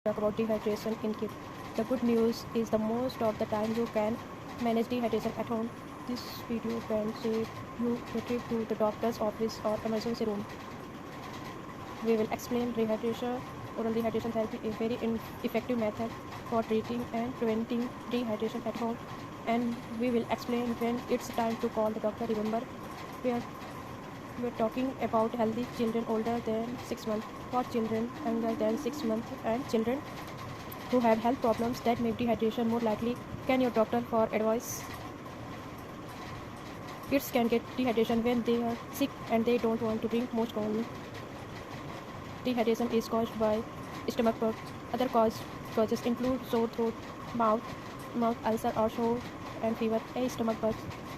talk about dehydration in kids. The good news is the most of the time you can manage dehydration at home. This video can save you a trip to the doctor's office or emergency room. We will explain rehydration. Oral rehydration therapy is a very effective method for treating and preventing dehydration at home. And we will explain when it's time to call the doctor. Remember, we're talking about healthy children older than 6 months, for children younger than 6 months, and children who have health problems that make dehydration more likely. Can your doctor for advice? Kids can get dehydration when they are sick and they don't want to drink. Most commonly, dehydration is caused by stomach bug. Other causes include sore throat, mouth ulcer or sore and fever. A stomach bug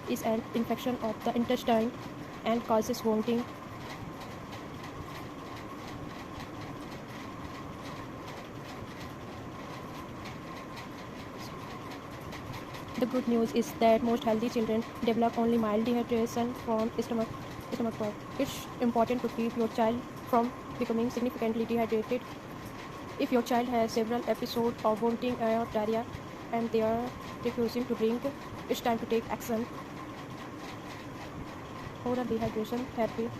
is an infection of the intestine and causes vomiting. The good news is that most healthy children develop only mild dehydration from stomach bug. It's important to keep your child from becoming significantly dehydrated. If your child has several episodes of vomiting or diarrhea and they are refusing to drink, it's time to take action. Oral rehydration therapy,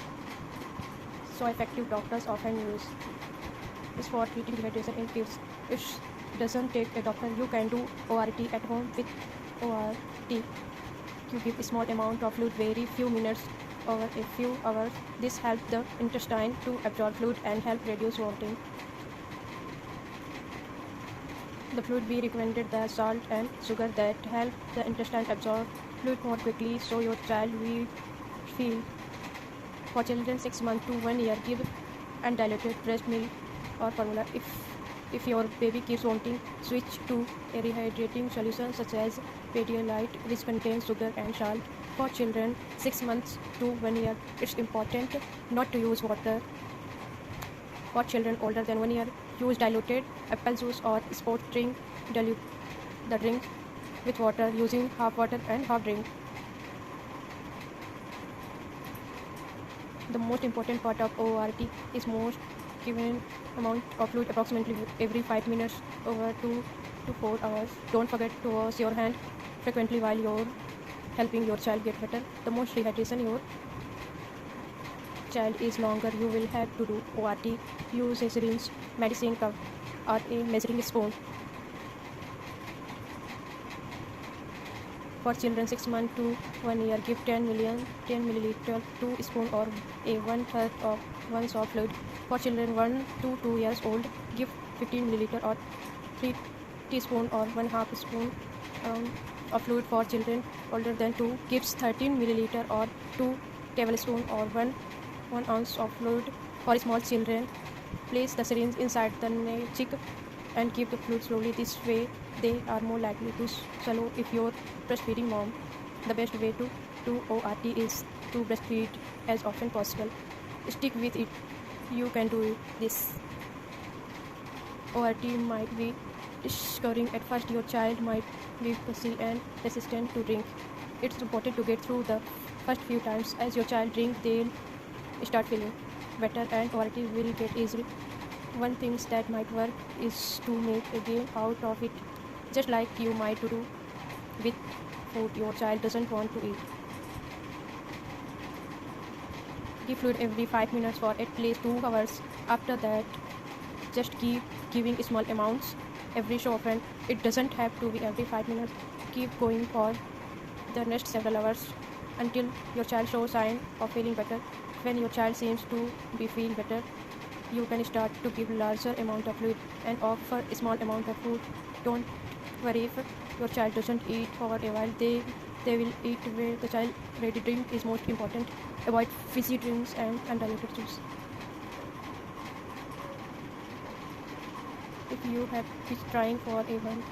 so effective, doctors often use, is for treating dehydration in kids. It doesn't take a doctor. You can do ORT at home. With ORT, you give a small amount of fluid very few minutes over a few hours. This helps the intestine to absorb fluid and help reduce vomiting. The fluid we recommended the salt and sugar that help the intestine absorb fluid more quickly, so your child will feel. For children 6 months to 1 year, give undiluted breast milk or formula. If your baby keeps vomiting, switch to a rehydrating solution such as Pedialyte, which contains sugar and salt. For children 6 months to 1 year, it's important not to use water. For children older than 1 year, use diluted apple juice or sports drink. Dilute the drink with water using half water and half drink. The most important part of ORT is most given amount of fluid approximately every 5 minutes over 2 to 4 hours. Don't forget to wash your hand frequently while you're helping your child get better. The most rehydration your child is longer, you will have to do ORT. Use a syringe, medicine cup, or a measuring spoon. For children 6 months to 1 year, give 10 milliliter 2 spoon or a 1/3 of 1 of fluid. For children 1 to 2 years old, give 15 milliliter or 3 teaspoon or 1/2 spoon of fluid. For children older than 2, gives 13 milliliter or 2 tablespoon or 1 ounce of fluid. For small children, place the syringe inside the cheek and give the fluid slowly. This way, they are more likely to swallow. If you're breastfeeding mom, the best way to do ORT is to breastfeed as often possible. Stick with it. You can do this. ORT might be discouraging at first. Your child might be fussy and resistant to drink. It's important to get through the first few times. As your child drinks, they'll start feeling better and ORT will get easier. One thing that might work is to make a game out of it, just like you might do with food your child doesn't want to eat. Give fluid every 5 minutes for at least 2 hours. After that, just keep giving small amounts every so often. It doesn't have to be every 5 minutes. Keep going for the next several hours until your child shows signs of feeling better. When your child seems to be feeling better, you can start to give larger amount of fluid and offer a small amount of food. Don't worry if your child doesn't eat for a while. They will eat where the child ready drink is most important. Avoid fizzy drinks and undiluted juice. If you have been trying for a while